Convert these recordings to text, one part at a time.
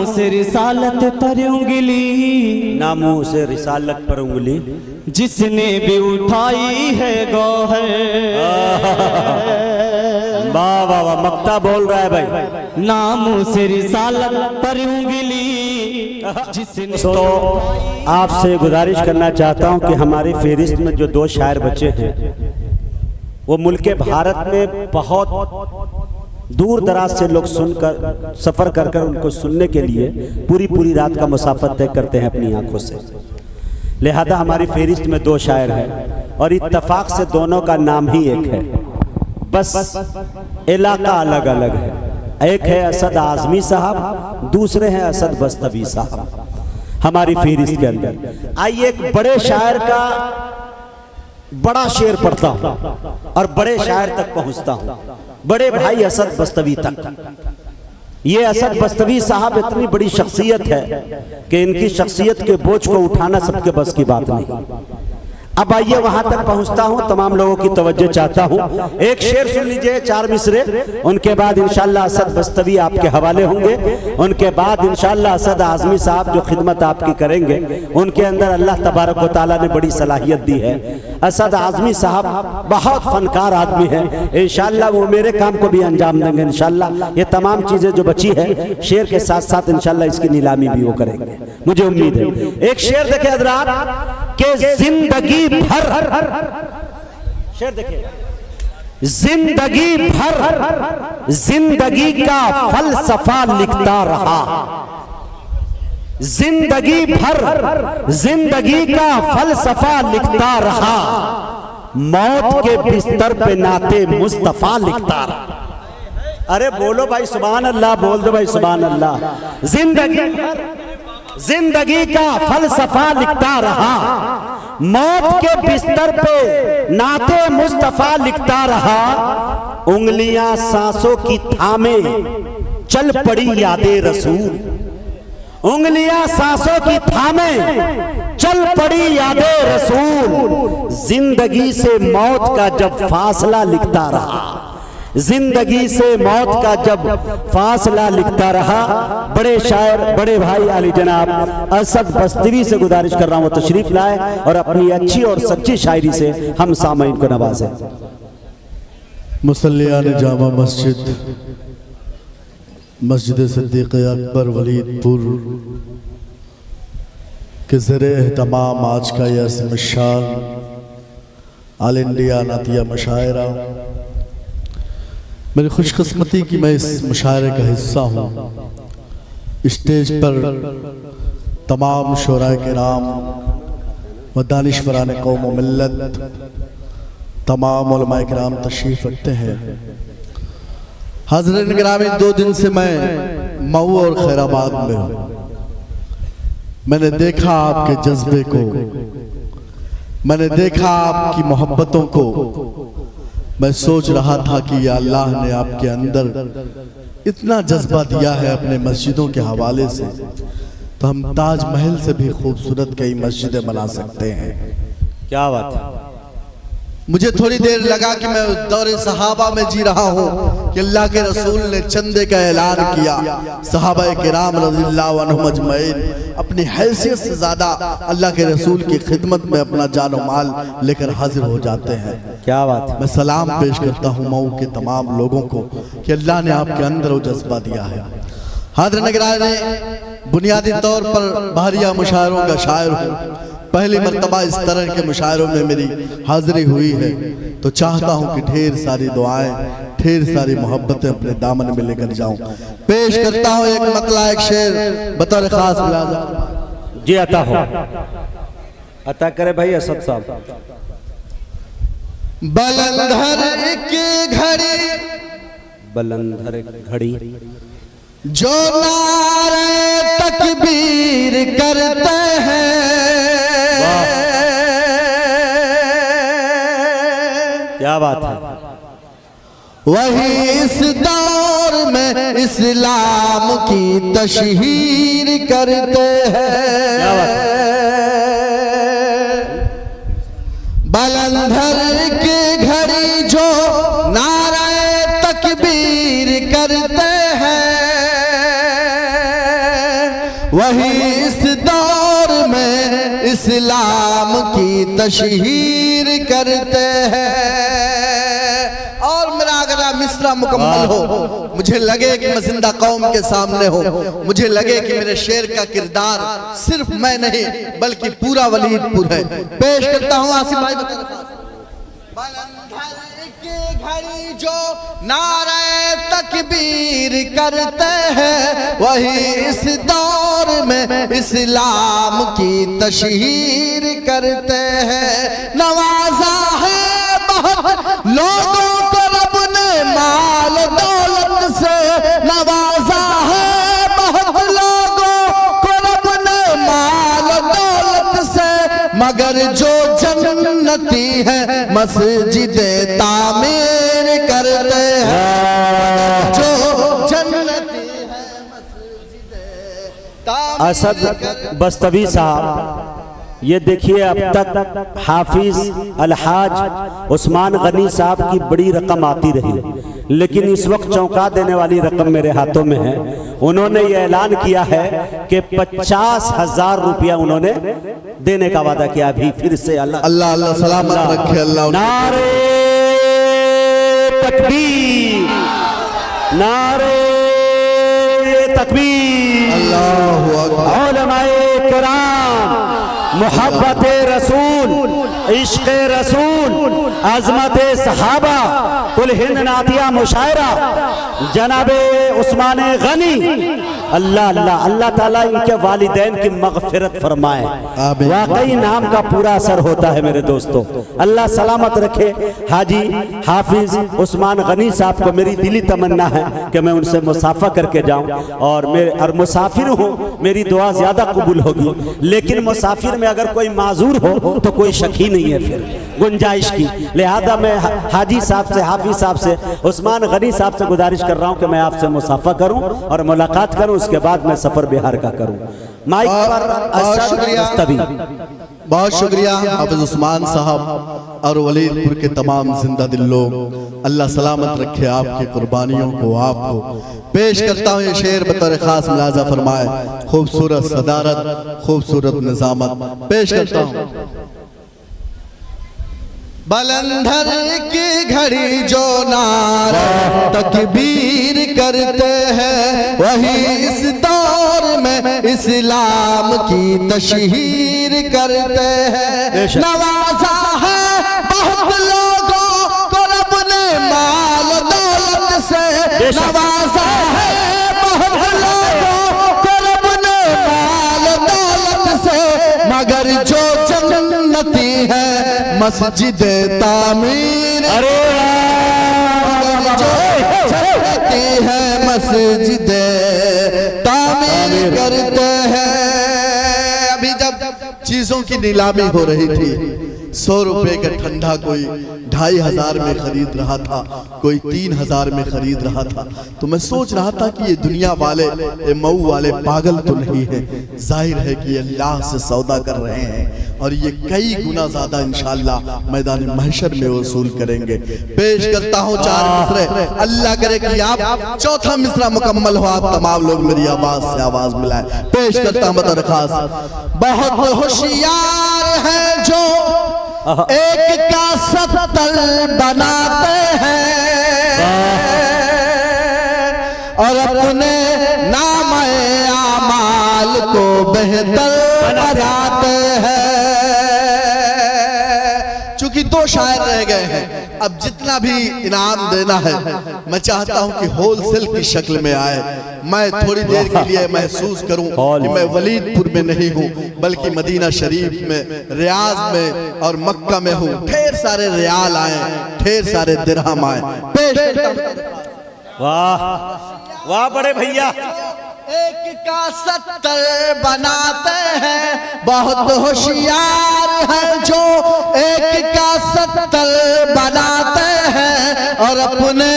से रिसालत पर उंगली, नामों से रिसालत पर उंगली, जिसने भी उठाई है गौहर। वाह वाह वाह, मक्ता बोल रहा है भाई। नामों से रिसालत पर उंगली, जिसने तो आपसे गुजारिश करना चाहता हूं कि हमारी फहरिस्त में जो 2 शायर बचे हैं वो मुल्क भारत में बहुत दूर दराज से लोग सुनकर सफर कर कर उनको सुनने के लिए पूरी रात का मुसाफर तय करते हैं अपनी आंखों से। लिहाजा हमारी फहरिस्त में 2 शायर हैं और इत्तफाक से दोनों का नाम ही एक है, बस इलाका अलग अलग है। एक है असद आजमी साहब, दूसरे हैं असद बस्तवी साहब हमारी फहरिस्त के अंदर। आइए एक बड़े शायर का बड़ा शेर पढ़ता हूं और बड़े शायर तक पहुंचता हूं, बड़े भाई असद बस्तवी तक। ये असद बस्तवी साहब इतनी बड़ी शख्सियत है कि इनकी शख्सियत के बोझ को उठाना सबके बस की बात नहीं। अब आइए वहां तक पहुंचता हूं, तमाम लोगों की तवज्जो चाहता हूं। एक शेर सुन लीजिए, 4 मिसरे, उनके बाद इंशाअल्लाह असद बस्तवी आपके हवाले होंगे। उनके बाद इंशाअल्लाह असद आजमी साहब जो खिदमत आपकी करेंगे, उनके अंदर अल्लाह तबारक व तआला ने बड़ी सलाहियत दी है। असद आजमी साहब बहुत फनकार आदमी है, इंशाअल्लाह वो मेरे काम को भी अंजाम देंगे इंशाअल्लाह। ये तमाम चीजें जो बची है शेर के साथ साथ इंशाअल्लाह इसकी नीलामी भी वो करेंगे, मुझे उम्मीद है। एक शेर देखे हज़रात के जिंदगी भर, शेर देखिए, जिंदगी भर जिंदगी का फलसफा लिखता रहा, जिंदगी भर जिंदगी का फलसफा लिखता रहा, मौत के बिस्तर पे नाते मुस्तफा लिखता रहा। अरे बोलो भाई सुभान अल्लाह, बोल दो भाई सुभान अल्लाह। जिंदगी का फलसफा लिखता रहा, मौत के बिस्तर पे नाते मुस्तफा लिखता रहा, उंगलियां सांसों की थामे चल पड़ी यादे रसूल, उंगलियां सांसों की थामे चल पड़ी यादे रसूल, जिंदगी से मौत का जब फासला लिखता रहा, जिंदगी से मौत का जब फासला लिखता रहा। बड़े शायर बड़े भाई अली जनाब असद बस्तवी से गुजारिश कर रहा हूं तशरीफ लाए और अपनी अच्छी और सच्ची शायरी से हम सामईन को नवाजें। मुसल्लियान जामा मस्जिद, मस्जिद सिद्दीक़ अकबर वलीदपुर के ज़रिए एहतमाम आज का यह सेमिनार ऑल इंडिया नातिया मुशायरा, मेरी खुशकिस्मती कि मैं इस मुशायरे का हिस्सा हूँ। स्टेज पर तमाम शोराए किराम व दानिश्वरान कौम व मिल्लत, तमाम उलमाए किराम तशरीफ़ रखते हैं। हाज़रीन गिरामी, 2 दिन से मैं मऊ और खैराबाद में हूँ। मैंने देखा आपके जज्बे को, मैंने देखा आपकी मोहब्बतों को। मैं सोच रहा था कि या अल्लाह ने आपके अंदर इतना जज्बा दिया है अपने मस्जिदों के हवाले से, तो हम ताजमहल से भी खूबसूरत कई मस्जिदें बना सकते हैं। क्या बात है। मुझे थोड़ी देर लगा कि मैं दौरे सहाबा में जी रहा हूँ कि अल्लाह के रसूल ने चंदे का ऐलान किया। सहाबा किराम रज़ियल्लाहु अन्हुम अजमईन अपनी हैसियत से ज्यादा अल्लाह के रसूल की खिदमत में अपना जान और माल लेकर हाजिर हो जाते हैं। क्या बात है। मैं सलाम पेश करता हूँ मऊ के तमाम लोगों को कि अल्लाह ने आपके अंदर वो जज्बा दिया है। हाज़िर निगराने, बुनियादी तौर पर बहरिया मुशायरों का शायर हूँ। पहली मर्तबा इस तरह के मुशायरों में मेरी हाजिरी हुई है, तो चाहता हूँ कि ढेर सारी दुआएं, ढेर सारी मोहब्बतें अपने दामन में लेकर जाऊं। पेश करता हूँ एक मतला, एक शेर बतौर खास मुलाज़ा। जी अता हो, अता करे भाई असद साहब। बलंधर की घड़ी, बलंधर घड़ी जो नारे तकबीर करते हैं, क्या बात है। वही इस दौर में इस्लाम की तशहीर करते हैं। क्या बात है। बलंधर की घड़ी जो नारे तकबीर करते हैं, वही इस दौर में इस्लाम की तशहीर करते हैं। और मेरा अगला मिसरा मुकम्मल हो, मुझे लगे कि मैं जिंदा कौम के सामने हो, मुझे लगे कि मेरे शेर का किरदार सिर्फ मैं नहीं बल्कि पूरा वलीदपुर है। पेश करता हूँ आसिफ भाई घड़ी जो नारे तकबीर करते हैं, वही इस दौर में इस्लाम की तशहीर करते हैं। नवाजा है बहुत लोगों को रब ने माल दौलत से, नवाजा है बहुत लोगों को रब ने माल दौलत से, मगर जो जन्नती है मस्जिद तामीर करते हैं। जो जन्नती है मस्जिद तामीर असद बस्तवी साहब, ये देखिए अब तक हाफिज अलहाज उस्मान गनी साहब की बड़ी रकम आती रही, लेकिन इस वक्त चौंका देने वाली रकम मेरे हाथों में है। उन्होंने ये ऐलान किया है कि 50,000 रुपया उन्होंने देने का वादा किया। अभी फिर से अल्लाह अल्लाह अल्लाह सलामत रखे। अल्लाह नारे तकबीर, नारे तकबीर, अल्लाहु अकबर। उलमाए किराम, मोहब्बत रसूल, इश्क़ रसूल, अज़मत सहाबा, कुल हिंद नातिया मुशायरा, जनाबे उस्मान गनी, अल्लाह अल्लाह अल्लाह ताला इनके वालिदैन की मग़फ़िरत फरमाए। वाकई नाम का पूरा असर होता है मेरे दोस्तों। अल्लाह सलामत रखे। हाजी हाफिज उस्मान गनी साहब को मेरी दिली तमन्ना है कि मैं उनसे मुसाफा करके जाऊं, और मुसाफिर हूँ, मेरी दुआ ज़्यादा कबूल होगी। लेकिन मुसाफिर में अगर कोई माजूर हो तो कोई शक ही नहीं है फिर गुंजाइश की। लिहाजा मैं हाजी साहब से, हाफिज साहब से, उस्मान गनी साहब से गुजारिश कर रहा हूँ कि मैं आपसे मुसाफा करूँ और मुलाकात करूँ, उसके बाद मैं सफ़र बिहार का करूँ। माइक पर बहुत शुक्रिया हाफिज उस्मान साहब और वलीदपुर के तमाम जिंदा दिल लोग। अल्लाह सलामत रखे आपकी कुर्बानियों को। आपको पेश करता हूँ ये शेर बतौर खास मुलाजा फरमाए। खूबसूरत सदारत, खूबसूरत निजामत पेश करता हूँ। बलंधर की घड़ी जो नारा तकबीर करते हैं, वही इस दौर में इस्लाम की तशहीर करते हैं। नवाजा है बहुत लोगों को रब ने माल दौलत से, नवाजा है बहुत लोगों को रब ने माल दौलत से, मगर जो जन्नती है मस्जिद तामीर, अरे जो जन्नती है मस्जिद तामीर करते हैं। अभी जब चीजों की नीलामी हो रही थी, 100 रुपए का ठंडा कोई 2,500 में खरीद रहा था, कोई 3,000 में खरीद रहा था। तो मैं सोच रहा था कि ये दुनिया वाले, ये मऊ वाले पागल तो नहीं है, जाहिर है कि अल्लाह से सौदा कर रहे हैं और ये कई गुना ज्यादा इंशाअल्लाह मैदान महशर में वसूल करेंगे। पेश करता हूँ 4 मिसरे। अल्लाह करे कि आप चौथा मिसरा मुकम्मल हो, आप तमाम लोग मेरी आवाज से आवाज मिलाए। पेश करता हूँ बतौर खास। बहुत होशियार है जो एक का 70 बनाते हैं और अपने नाम-ए आमाल को बेहतर बनाते हैं। चूंकि 2 शायर रह गए हैं, अब जितना भी इनाम देना है मैं चाहता हूं कि होलसेल की शक्ल में आए। मैं थोड़ी देर के लिए महसूस करूं कि मैं वलीदपुर में नहीं हूं बल्कि मदीना शरीफ में, रियाज में और मक्का में हूं। ढेर सारे रियाल आए, ढेर सारे दिरहम आए। पेश। वाह वाह बड़े भैया। एक का 70 बनाते हैं, बहुत होशियार है जो एक का 70 बनाते हैं और अपने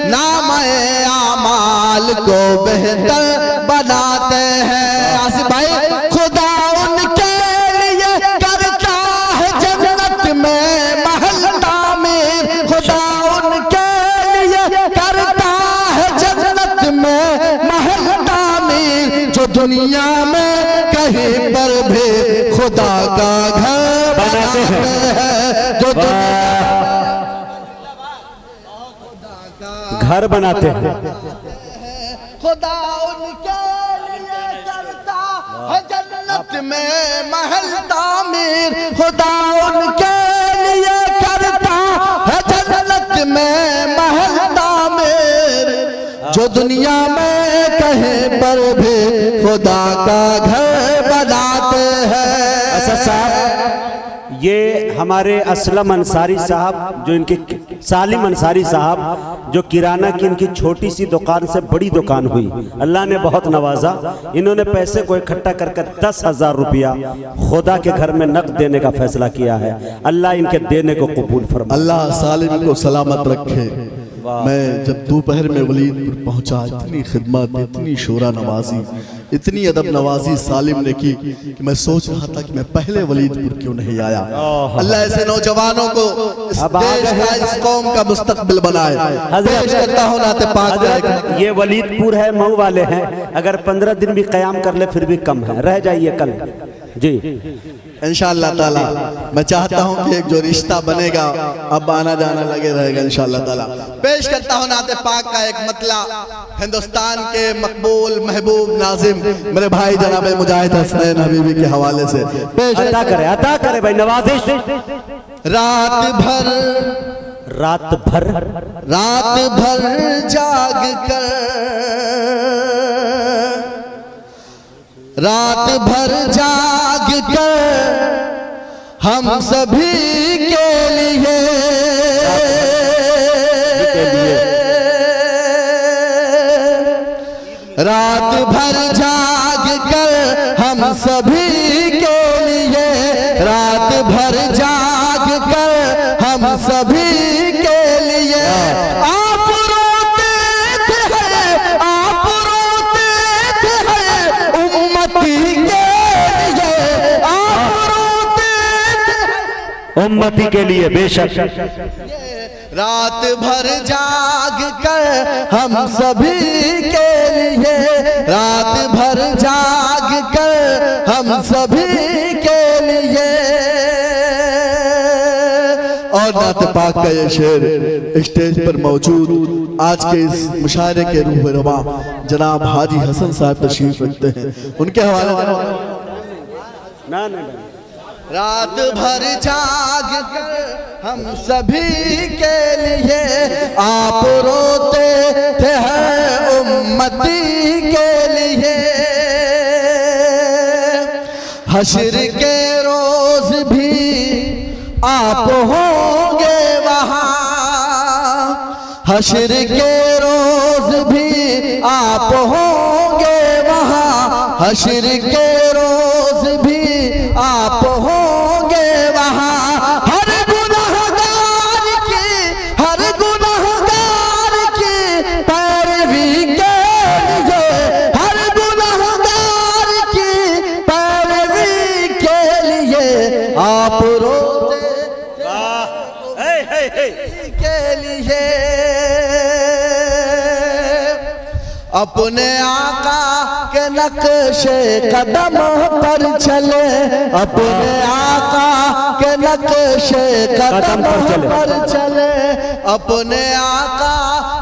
नाम-ए आमाल को बेहतर बनाते हैं। आसिफ भाई, खुदा उनके लिए करता है जन्नत में महल तामीर, खुदा उनके लिए करता है जन्नत में महल तामीर, जो दुनिया में कहीं पर भी खुदा का घर बनाते हैं, जो घर बनाते हैं। खुदा उनके लिए करता है जन्नत में महल तामीर, खुदा उनके लिए करता है जन्नत में महल तामीर, जो दुनिया में कहीं पर भी खुदा का घर बनाते हैं। अच्छा साहब, ये हमारे असलम अंसारी साहब, जो इनके सालिम अंसारी साहब, जो किराना की इनकी छोटी सी दुकान से बड़ी दुकान हुई, अल्लाह ने बहुत नवाजा। इन्होंने पैसे को इकट्ठा कर 10,000 रुपया खुदा के घर में नक़द देने का फैसला किया है। अल्लाह इनके देने को कबूल फरमाए। अल्लाह सालिम को सलामत रखे। मैं जब दोपहर में वलीदपुर पहुंचा, इतनी खिदमत, इतनी शोरा नवाजी, इतनी अदब नवाजी सालिम ने की कि मैं सोच रहा था कि मैं पहले वलीदपुर क्यों नहीं आया। अल्लाह ऐसे नौजवानों को इस देश का, इस कौम का मुस्तकबिल बनाए। पेश करता हूं नाते पाक। ये वलीदपुर है, मऊ वाले हैं। अगर 15 दिन भी क़याम कर ले फिर भी कम है, रह जाइए कल जी इंशाअल्लाह ताला। मैं चाहता हूं कि एक जो रिश्ता बनेगा अब आना जाना लगे रहेगा इंशाअल्लाह ताला। पेश करता हूं नाते पाक का एक मतला हिंदुस्तान के मकबूल महबूब नाजिम मेरे भाई जनाब मुजाहिद हसनैन हबीबी के हवाले से पेश। अता करे भाई नवाजिश। रात भर जाग कर, रात भर जाग कर हम सभी के लिए, रात भर जाग कर हम सभी के लिए, रात भर जाग कर हम सभी के लिए। आप रोते थे, आप रोते थे उम्मती के लिए, आप रोते थे उम्मती के लिए। बेशक रात भर जाग कर हम सभी के लिए, रात भर जाग कर हम सभी के लिए। और नात पाक का ये शेर स्टेज पर मौजूद आज के इस मुशायरे के रूह रवा जनाब हाजी हसन साहब तशरीफ रखते हैं, उनके हवाले से। रात भर जाग कर हम सभी के लिए, आप रोते थे हर उम्मती के लिए। हश्र के रोज भी आप होंगे वहाँ, हश्र के रोज भी आप होंगे वहाँ, हश्र के रोज भी आप होंगे वहाँ। हर गुनहगार की पैरवी के लिए, हर गुनहगार की पैरवी के लिए आप रोते के लिए। अपने आका के नक्शे कदम पर चले, अपने आका के नक्शे कदम पर चले, अपने आका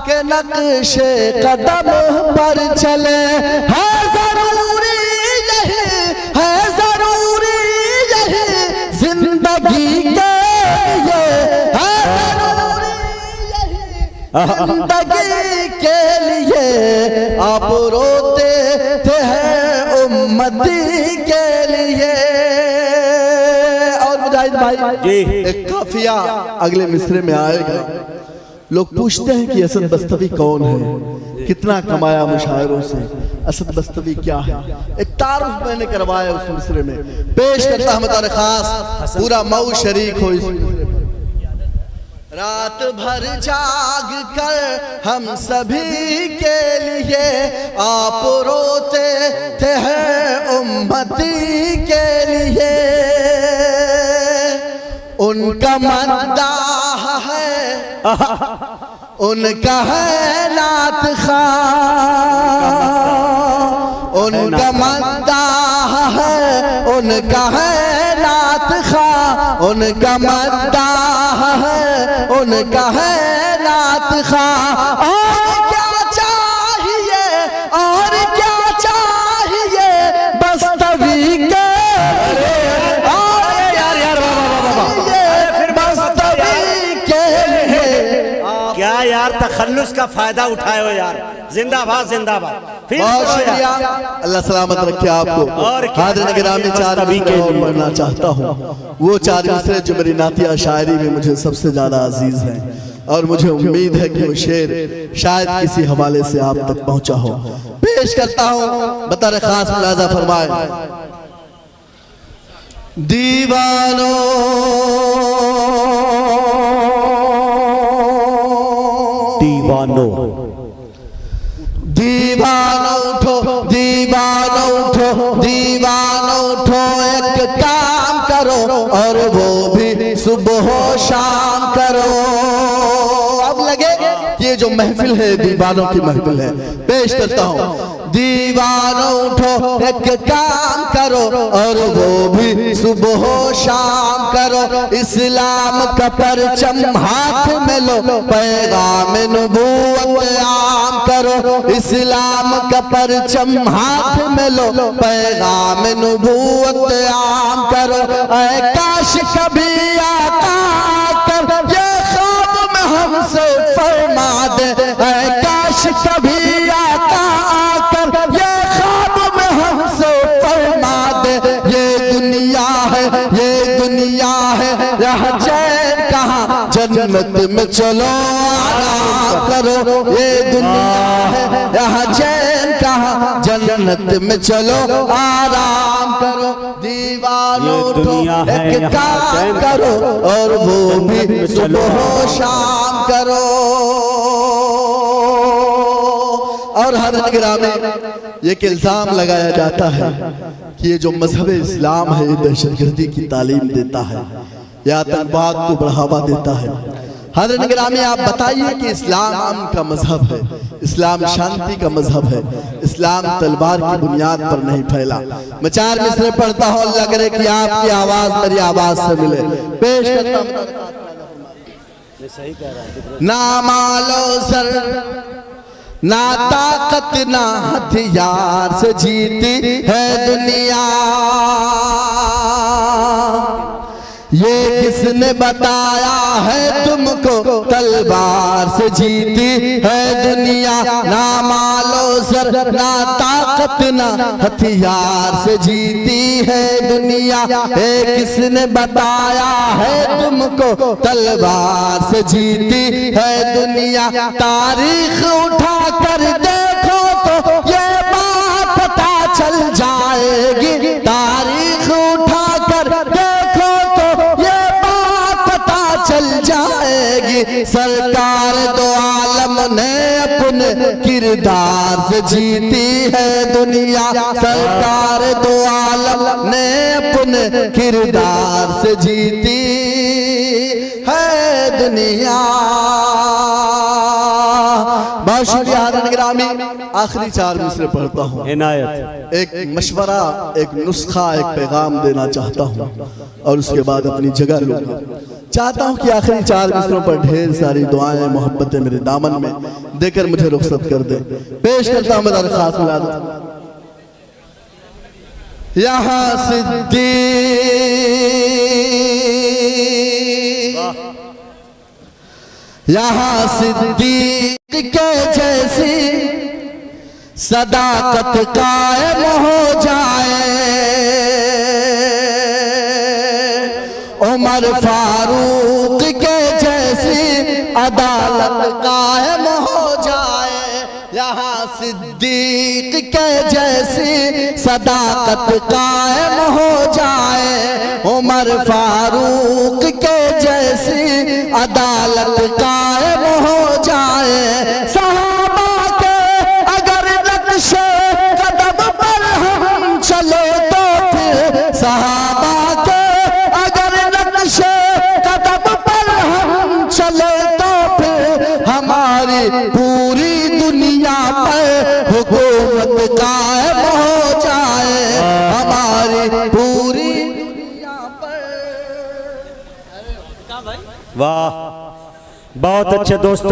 के नक्शे कदम पर चले। है जरूरी यही, है जरूरी यही जिंदगी के लिए, है जरूरी यही जिंदगी के लिए। आप रोते थे हैं उम्मती के लिए। और मुजाहिद भाई जी एक काफिया अगले मिसरे में आएगा। लोग पूछते हैं कि असद बस्तवी कौन है, कितना कमाया मुशायरों से, असद बस्तवी क्या है। एक तारुफ मैंने करवाया उस मिसरे में, पेश करता हूं बतौर खास, पूरा मऊ शरीक हो इस मिसरे में। रात भर जाग कर हम सभी के लिए, आप रोते थे हैं उम्मती के लिए। उनका मद्दाह है, उनका है नात खां, उनका मद्दाह है, उनका है नात खा, उनका मद्दाह है, उनका है नात खा। और क्या चाहिए, और क्या चाहिए बस्तवी के, क्या यार तखल्लुस का फायदा उठाए हो यार। जिंदाबाद जिंदाबाद। बहुत शुक्रिया, अल्लाह सलामत रखे आपको। हाज़िर गिरामी चार मिसरे और पढ़ना चाहता हूँ, वो चार मिसरे जो मेरी नातिया शायरी में मुझे सबसे ज्यादा अजीज हैं, और मुझे उम्मीद है कि वो शेर शायद किसी हवाले से आप तक पहुंचा हो। पेश करता हूँ, बतौर खास मुलाजा फरमाए। दीवानो दीवानो दीवानो उठो, दीवानो उठो, दीवानो उठो, एक काम करो और वो भी सुबह शाम करो। अब लगे ये जो महफिल है दीवानों की महफिल है। पेश करता हूँ, दीवानो उठो, एक काम करो और वो भी सुबह शाम करो। इस्लाम का परचम हाथ में लो, पैगाम नबूवत आम करो। इस्लाम का परचम हाथ में लो, पैगाम नबूवत आम करो। ऐ काश कभी आका आकर ये ख्वाब में हमसे फरमा दे, ऐ काश कभी आका आकर ये ख्वाब में हमसे फरमा दे। ये दुनिया है, ये दुनिया है, यहाँ चैन कहाँ, जन्नत में चलो आराम करो। ये दुनिया है, यहाँ चैन कहाँ, जन्नत में चलो आराम करो। दीवानो उठो, एक काम करो और वो भी सुबह शाम करो। और हर जगह में एक इल्जाम लगाया जाता है कि ये जो मजहब इस्लाम है ये दहशतगर्दी की तालीम देता है या आतंकवाद को बढ़ावा देता है। हज़रत निगरानी आप बताइए कि इस्लाम अमन का मजहब है, इस्लाम शांति का मजहब है, इस्लाम तलवार की बुनियाद पर नहीं फैला। मैं चार मिसरे पढ़ता हूँ, अल्लाह करे कि आपकी आवाज मेरी आवाज से मिले। पेश करता हूँ। ना मालो सर ना ताकत ना हथियार से जीती है दुनिया, ये किसने बताया है तुमको तलवार से जीती है दुनिया। ना मालो सर ना ताकत ना हथियार से जीती है दुनिया, ये किसने बताया है तुमको तलवार से जीती है दुनिया। तारीख उठा कर देखो तो ये बात पता चल जाएगी, तारीख उठा कर देखो तो ये बात पता चल जाएगी। सरकार दो आलम ने अपने किरदार से जीती है दुनिया, सरकार दो आलम ने अपने किरदार से जीती है दुनिया। बहुत शुक्रिया निगरानी। आखिरी चार मिसरे पढ़ता हूँ। इनायत एक मशवरा, एक नुस्खा, एक पैगाम देना चाहता हूँ और उसके बाद अपनी जगह लूंगा। चाहता हूँ कि आखिरी चार मिसरों पर ढेर सारी दुआएं मोहब्बतें मेरे दामन में देकर मुझे रुखसत कर दे। पेश करता हूँ मेरा खास मुलाज़ा। यहाँ सिद्दीक, यहाँ सिद्दीक के जैसी सदाकत कायम हो जाए, उमर फारूक के जैसी अदालत कायम हो जाए। यहाँ सिद्दीक के जैसी सदाकत कायम हो जाए, उमर फारूक के जैसी अदालत कायम हो जाए। सहाबा के अगर नक्शे कदम पर हम चले तो फिर, सहाबा के अगर नक्शे कदम पर हम चले तो फिर हमारी पूरी दुनिया पर हुकूमत कायम हो वाह, बहुत अच्छे दोस्तों।